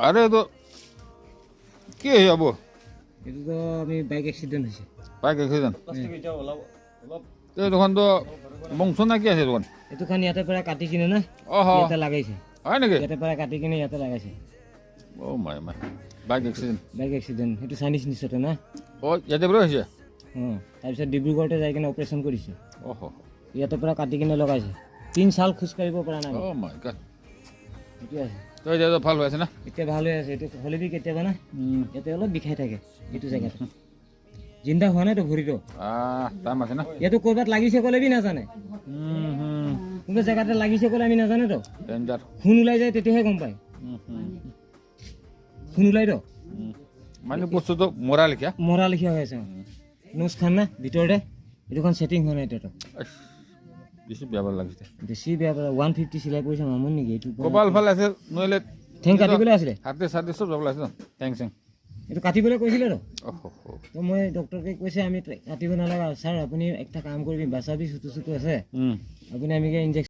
আরে তো কি হয়ে যাবো এইটো তো আমি বাইক এক্সিডেন্ট হৈছে বাইক এক্সিডেন্ট তখন তো বংশ না কি আছে তখন এইটো খান ইয়াতে পৰা কাটি কিনে না অহ ইয়াতে লাগাইছে হয় নেকি ইয়াতে পৰা কাটি কিনে ইয়াতে লাগাইছে ও my my bike accident bike accident সেইটো চাইনিজ নিছতে না ইয়াতে পৰা হৈছে তাৰপিছত ডিব্ৰুগড়তে যাই কিনে অপাৰেশ্যন কৰিছে অহ ইয়াতে পৰা কাটি কিনে লগাইছে 3 সাল খোজ কাঢ়িব পৰা নাই ও মাই গড এইটো আছে তো এতিয়া তো ভাল হৈ আছে না এতিয়া ভাল হৈ আছে এইটো হলেবি কেতিয়াবা না ইয়াতে অলপ বিষাই থাকে এইটো জেগাত জিন্দা হোৱা নাই তো ভৰিটো টাইম আছে না ইয়াতো ক'ৰবাত লাগিছে ক'লেবি নাজানে কোনটো জেগাতে লাগিছে ক'লে আমি নাজানো তো ডেঞ্জাৰ খুন ওলাই যায় তেতিয়াহে গম পায় খুন ওলাই তো মানে বস্তুটো মৰা লেখীয়া মৰা লেখীয়া হৈ আছে নোজ খান না ভিতৰতে এইটোখন ছেটিং হোৱা নাই এতিয়াতো বেছি বেয়া ভাল লাগিছে বেছি বেয়া পালে 150 চিলাই পইচা মামুন নেকি এইটো কপাল ভাল আছে নহ'লে ঠেং কাটিবলৈ আছিলে হাতে চাতে চব যাব লাগিছে টেং চেং এইটো কাটিবলৈ কৈছিলে তো অহ তো মই ডক্টৰকে কৈছে আমি কাটিব নালাগে ছাৰ আপুনি একটা কাম কৰিবি বাচাবি চুটো চুটো আছে আপুনি আমিকে ইনজেকশ্যন